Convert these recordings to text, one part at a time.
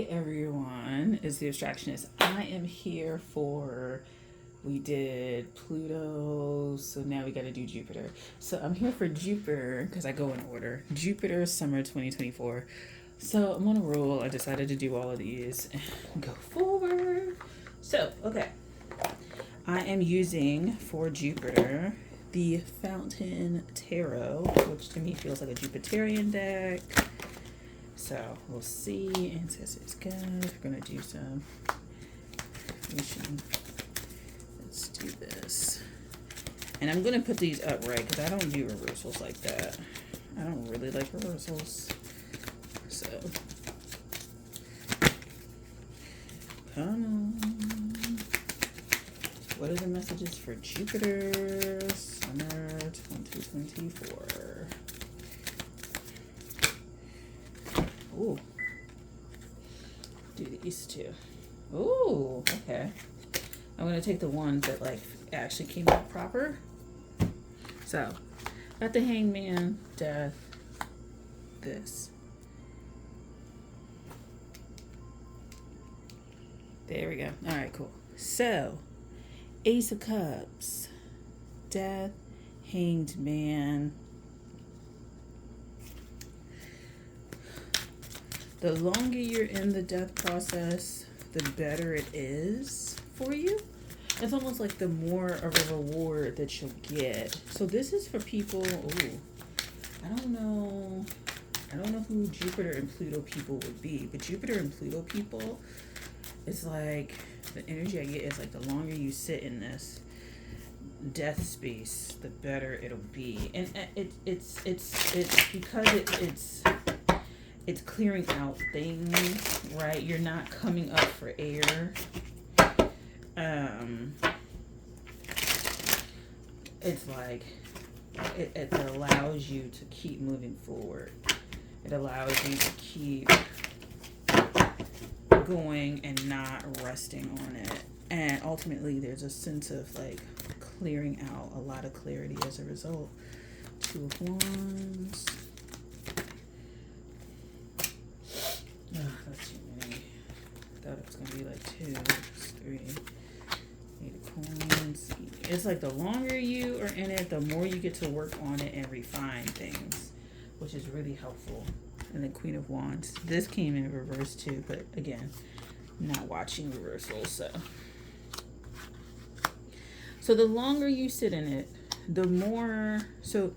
Everyone, it's the abstractionist. I am here for, we did Pluto, so now we got to do Jupiter. So I'm here for Jupiter because I go in order. Jupiter, summer 2024. So I'm on a roll. I decided to do all of these and go forward. So, okay. I am using for Jupiter the Fountain Tarot, which to me feels like a Jupiterian deck. So we'll see. Ancestors guide. We're gonna do some. Let's do this. And I'm gonna put these upright because I don't do reversals like that. I don't really like reversals. So come on. What are the messages for Jupiter summer 2024? Ooh. Do these two. Ooh, okay. I'm gonna take the ones that like actually came out proper. So, got the Hangman, Death, this. There we go. All right, cool. So, Ace of Cups, Death, Hanged Man. The longer you're in the death process, the better it is for you. It's almost like the more of a reward that you'll get. So this is for people, I don't know who Jupiter and Pluto people would be, but Jupiter and Pluto people, it's like, the energy I get is like the longer you sit in this death space, the better it'll be. And it's because it's clearing out things, right? You're not coming up for air. It's like it allows you to keep moving forward. It allows you to keep going and not resting on it. And ultimately, there's a sense of like clearing out, a lot of clarity as a result. Two of Wands. That's too many. I thought it was going to be like 2, 3. 8 of Coins. It's like the longer you are in it, the more you get to work on it and refine things, which is really helpful. And then Queen of Wands. This came in reverse too, but again, not watching reversals. So the longer you sit in it, the more, so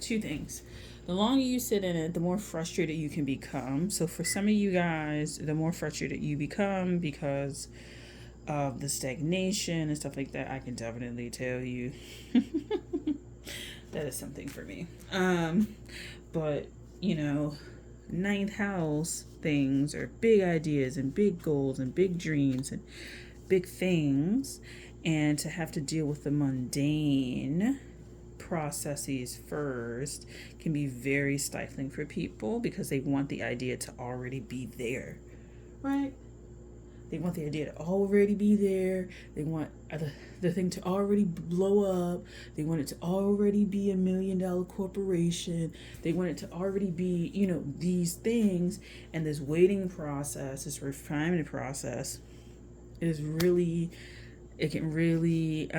2 things. The longer you sit in it, the more frustrated you can become. So for some of you guys, the more frustrated you become because of the stagnation and stuff like that, I can definitely tell you that is something for me. But, you know, 9th house things are big ideas and big goals and big dreams and big things. And to have to deal with the mundane processes first can be very stifling for people because they want the idea to already be there, right? They want the idea to already be there. They want the thing to already blow up. They want it to already be $1 million corporation. They want it to already be, you know, these things. And this waiting process, this refinement process is really, it can really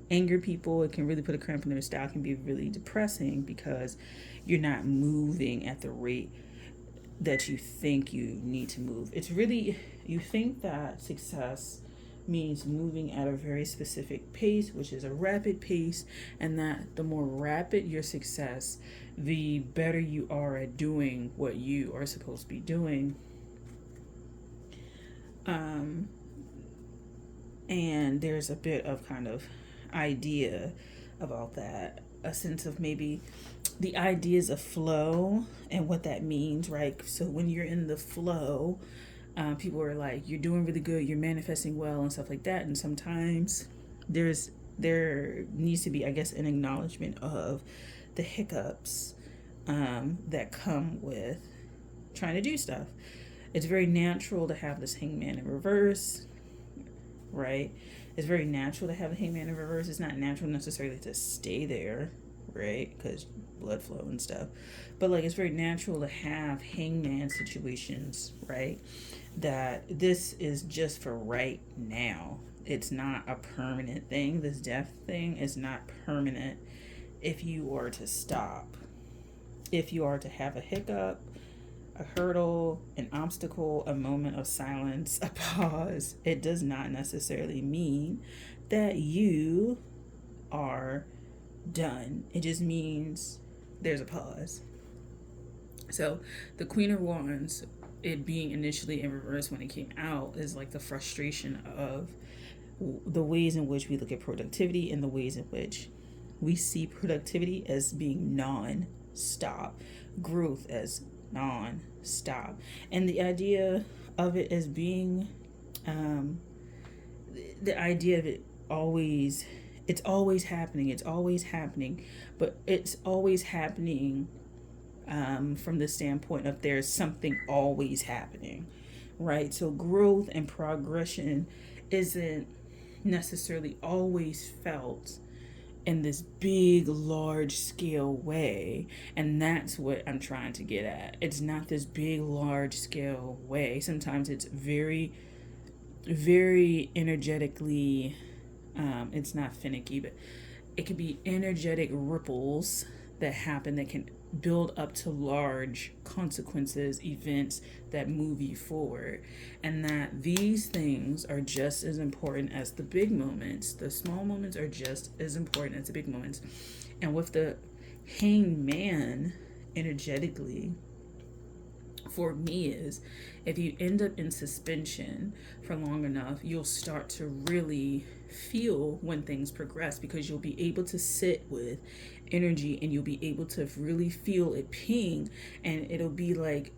anger people. It can really put a cramp in their style. It can be really depressing because you're not moving at the rate that you think you need to move. It's really, you think that success means moving at a very specific pace, which is a rapid pace, and that the more rapid your success, the better you are at doing what you are supposed to be doing. And there's a bit of kind of idea about that, a sense of maybe the ideas of flow and what that means, right? So when you're in the flow, people are like, you're doing really good, you're manifesting well and stuff like that. And sometimes there needs to be, I guess, an acknowledgement of the hiccups that come with trying to do stuff. It's very natural to have this Hangman in reverse, right? It's very natural to have the Hangman in reverse. It's not natural necessarily to stay there, right? Because blood flow and stuff. But like, it's very natural to have hangman situations, right? That this is just for right now. It's not a permanent thing. This death thing is not permanent. If you are to stop, if you are to have a hiccup, a hurdle, an obstacle, a moment of silence, a pause, it does not necessarily mean that you are done. It just means there's a pause. So the Queen of Wands, it being initially in reverse when it came out, is like the frustration of the ways in which we look at productivity and the ways in which we see productivity as being non-stop, growth as non-stop, and the idea of it as being the idea of it always, it's always happening, but it's always happening from the standpoint of there's something always happening, right? So growth and progression isn't necessarily always felt in this big, large scale way. And that's what I'm trying to get at. It's not this big, large scale way. Sometimes it's very, very energetically, it's not finicky, but it could be energetic ripples that happen that can build up to large consequences, events that move you forward. And that these things are just as important as the big moments. The small moments are just as important as the big moments. And with the hangman energetically, for me, is if you end up in suspension for long enough, you'll start to really feel when things progress, because you'll be able to sit with energy and you'll be able to really feel it ping, and it'll be like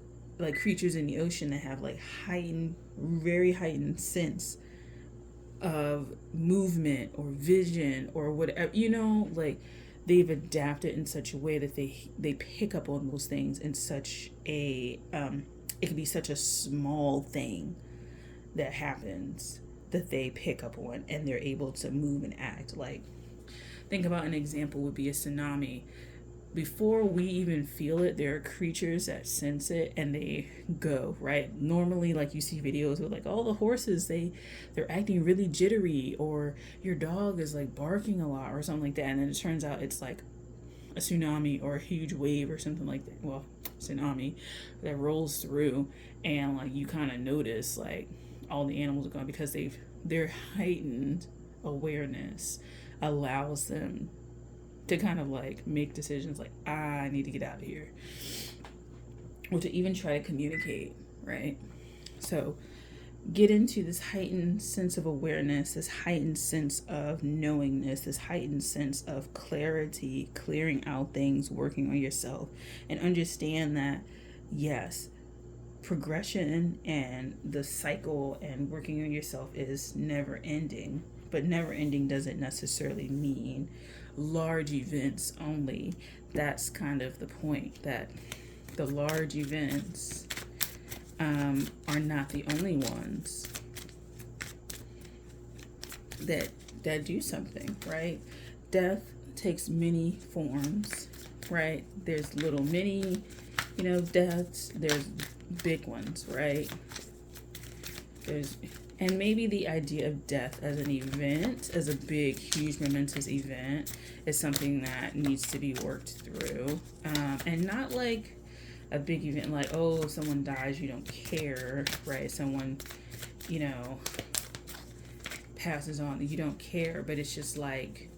creatures in the ocean that have like heightened, very heightened sense of movement or vision or whatever, like they've adapted in such a way that they pick up on those things in such a it can be such a small thing that happens that they pick up on, and they're able to move and act. Like, think about an example would be a tsunami. Before we even feel it, there are creatures that sense it and they go, right? Normally, like, you see videos with like, all the horses, they're acting really jittery, or your dog is like barking a lot or something like that, and then it turns out it's like a tsunami or a huge wave or something like that. Well, tsunami that rolls through, and like you kind of notice like all the animals are gone, because their heightened awareness allows them to kind of like make decisions like, I need to get out of here, or to even try to communicate, right? So get into this heightened sense of awareness, this heightened sense of knowingness, this heightened sense of clarity, clearing out things, working on yourself, and understand that, yes, progression and the cycle and working on yourself is never ending, but never ending doesn't necessarily mean large events only. That's kind of the point, that the large events are not the only ones that do something, right? Death takes many forms, right? There's little mini, deaths. There's big ones, right? And maybe the idea of death as an event, as a big, huge, momentous event, is something that needs to be worked through, and not like a big event like, oh, someone dies, you don't care, right? Someone, passes on, you don't care, but it's just like,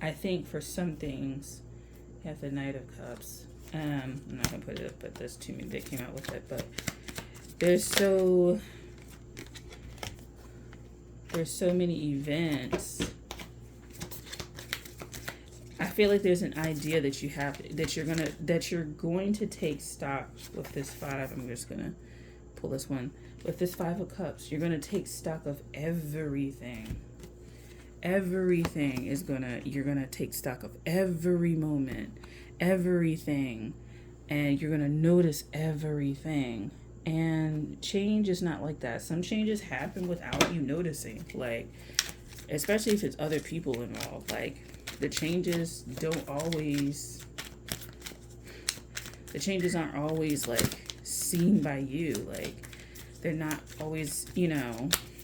I think for some things, you have the Knight of Cups. I'm not gonna put it up, but there's too many that came out with it, but there's so many events. I feel like there's an idea that you have, that you're going to take stock with this 5. I'm just gonna pull this one. With this 5 of Cups, you're gonna take stock of everything. Everything you're gonna take stock of every moment, everything, and you're gonna notice everything. And change is not like that. Some changes happen without you noticing, like, especially if it's other people involved. Like, the changes aren't always like seen by you. Like, they're not always,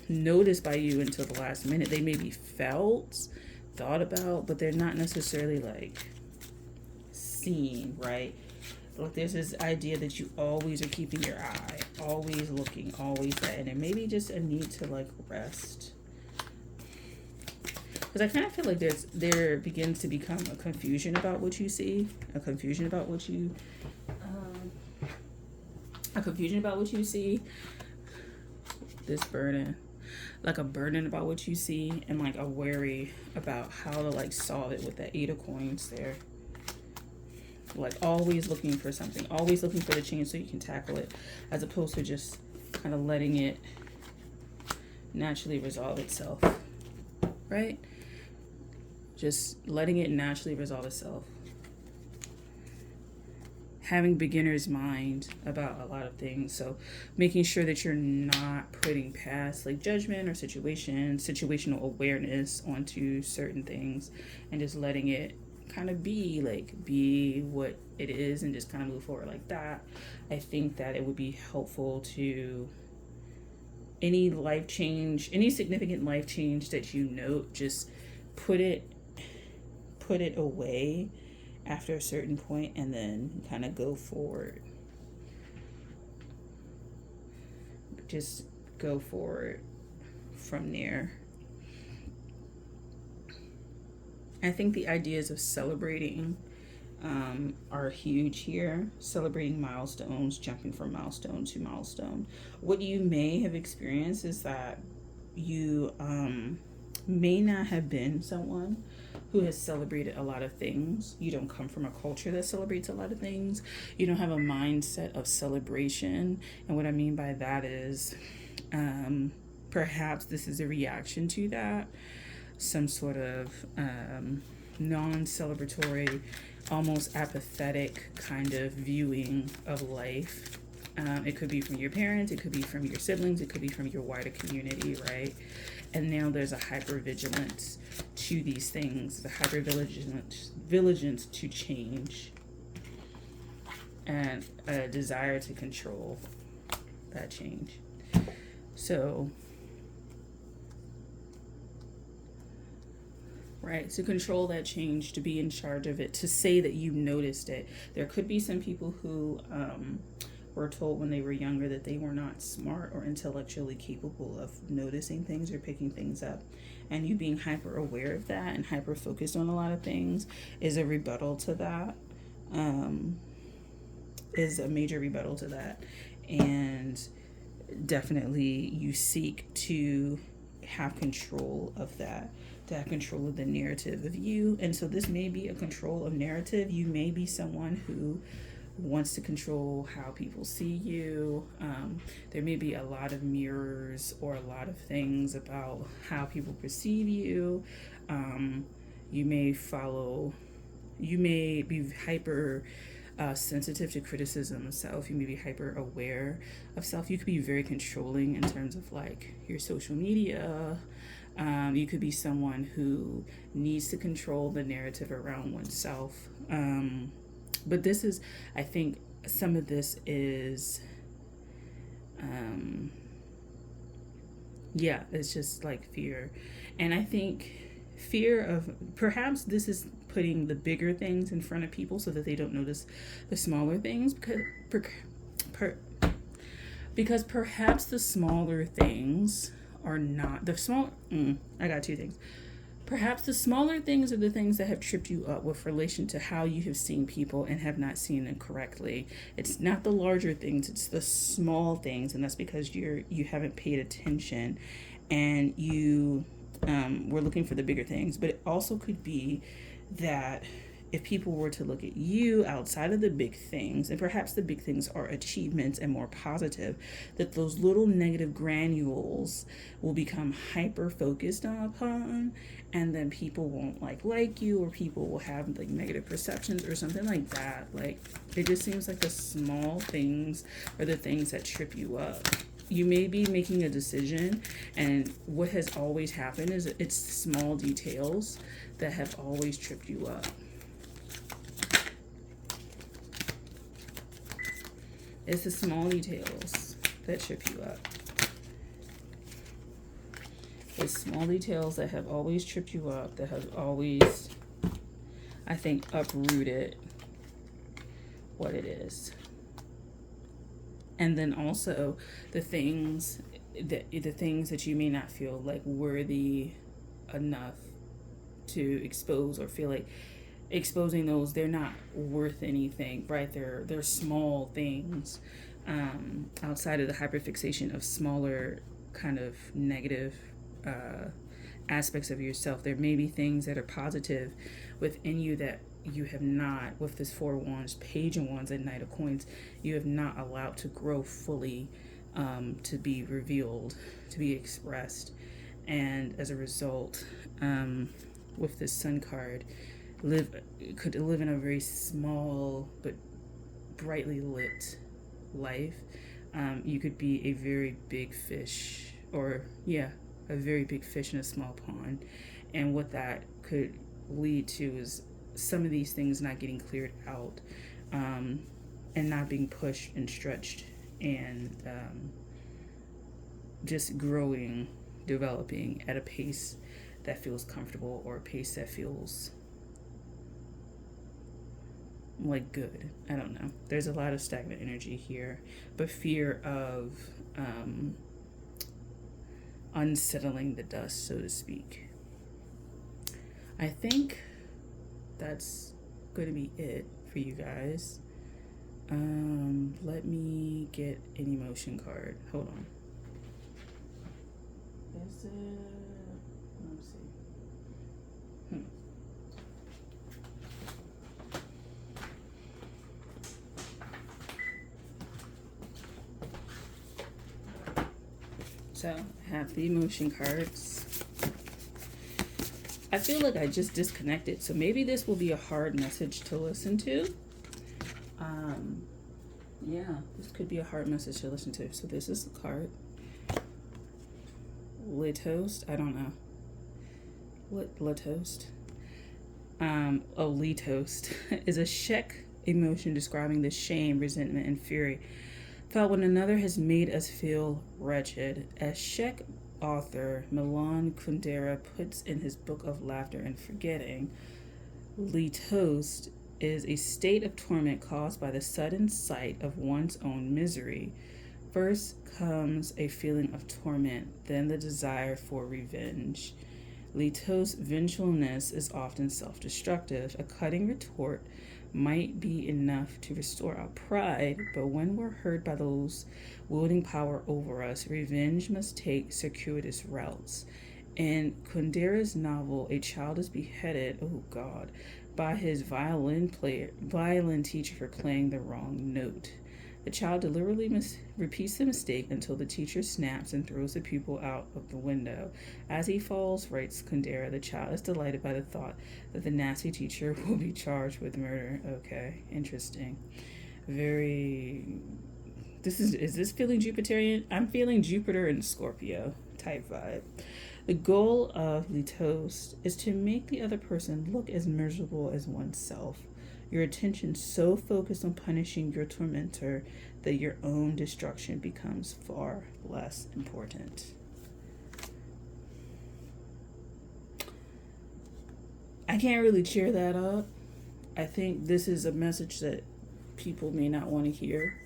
noticed by you until the last minute. They may be thought about, but they're not necessarily like seen, right? Like, there's this idea that you always are keeping your eye, always looking, always that, and it may be just a need to like rest. Because I kind of feel like there begins to become a confusion about what you see, a confusion about what you see, this burden, like a burden about what you see, and like a worry about how to like solve it with that 8 of coins there. Like, always looking for something, always looking for the change so you can tackle it, as opposed to just kind of letting it naturally resolve itself, right? Just letting it naturally resolve itself. Having beginner's mind about a lot of things. So making sure that you're not putting past like judgment or situational awareness onto certain things, and just letting it kind of be what it is, and just kind of move forward like that. I think that it would be helpful to any significant life change that you note, just put it away after a certain point, and then kind of go forward. Just go forward from there. I think the ideas of celebrating are huge here. Celebrating milestones, jumping from milestone to milestone. What you may have experienced is that you may not have been someone who has celebrated a lot of things. You don't come from a culture that celebrates a lot of things. You don't have a mindset of celebration. And what I mean by that is perhaps this is a reaction to that. Some sort of non-celebratory, almost apathetic kind of viewing of life. It could be from your parents, it could be from your siblings, it could be from your wider community, right? And now there's a hypervigilance to these things, the hypervigilance to change, and a desire to control that change. So, right, to control that change, to be in charge of it, to say that you noticed it. There could be some people who were told when they were younger that they were not smart or intellectually capable of noticing things or picking things up. And you being hyper aware of that and hyper focused on a lot of things is a rebuttal to that, is a major rebuttal to that. And definitely you seek to have control of that, to have control of the narrative of you. And so this may be a control of narrative. You may be someone who wants to control how people see you. There may be a lot of mirrors or a lot of things about how people perceive you. You may be hyper sensitive to criticism of self. You may be hyper aware of self. You could be very controlling in terms of like your social media. You could be someone who needs to control the narrative around oneself. But this is, I think some of this is, it's just like fear. And I think fear of, perhaps this is putting the bigger things in front of people so that they don't notice the smaller things, because perhaps the smaller things are not, I got two things. Perhaps the smaller things are the things that have tripped you up with relation to how you have seen people and have not seen them correctly. It's not the larger things, it's the small things, and that's because you haven't paid attention, and you were looking for the bigger things. But it also could be that if people were to look at you outside of the big things, and perhaps the big things are achievements and more positive, that those little negative granules will become hyper focused upon, and then people won't like you, or people will have like negative perceptions or something like that. Like, it just seems like the small things are the things that trip you up, you may be making a decision, and what has always happened is it's small details that have always tripped you up. It's the small details that trip you up. It's small details that have always tripped you up, that have always, I think, uprooted what it is. And then also the things that you may not feel like worthy enough to expose, or feel like exposing those, they're not worth anything, right? They're small things, outside of the hyperfixation of smaller kind of negative aspects of yourself. There may be things that are positive within you that you have not, with this Four of Wands, Page of Wands, and Knight of Coins, you have not allowed to grow fully, to be revealed, to be expressed. And as a result, with this Sun card, could live in a very small but brightly lit life. You could be a very big fish, or a very big fish in a small pond. And what that could lead to is some of these things not getting cleared out, and not being pushed and stretched, and just growing, developing at a pace that feels comfortable, or a pace that feels like good. I don't know. There's a lot of stagnant energy here, but fear of unsettling the dust, so to speak. I think that's going to be it for you guys. Let me get an emotion card. Hold on. Is it? Let me see. So I have the emotion cards. I feel like I just disconnected, so maybe this will be a hard message to listen to. Yeah, this could be a hard message to listen to. So this is the card. Litost, I don't know. Litost? Litost is a Czech emotion describing the shame, resentment, and fury felt when another has made us feel wretched. As Czech author Milan Kundera puts in his book of Laughter and Forgetting, litost is a state of torment caused by the sudden sight of one's own misery. First comes a feeling of torment, then the desire for revenge. Litost vengefulness is often self-destructive. A cutting retort might be enough to restore our pride, but when we're hurt by those wielding power over us, revenge must take circuitous routes. In Kundera's novel, a child is beheaded, oh God, by his violin teacher for playing the wrong note. The child deliberately repeats the mistake until the teacher snaps and throws the pupil out of the window. As he falls, writes Kundera, the child is delighted by the thought that the nasty teacher will be charged with murder. Okay, interesting. Is this feeling Jupiterian? I'm feeling Jupiter and Scorpio type vibe. The goal of litost is to make the other person look as miserable as oneself. Your attention so focused on punishing your tormentor that your own destruction becomes far less important. I can't really cheer that up. I think this is a message that people may not want to hear,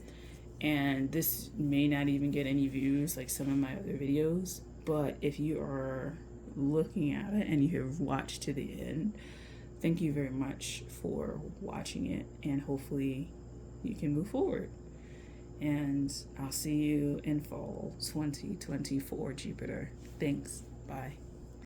and this may not even get any views like some of my other videos. But if you are looking at it and you have watched to the end, thank you very much for watching it, and hopefully you can move forward. And I'll see you in fall 2024 Jupiter. Thanks. Bye.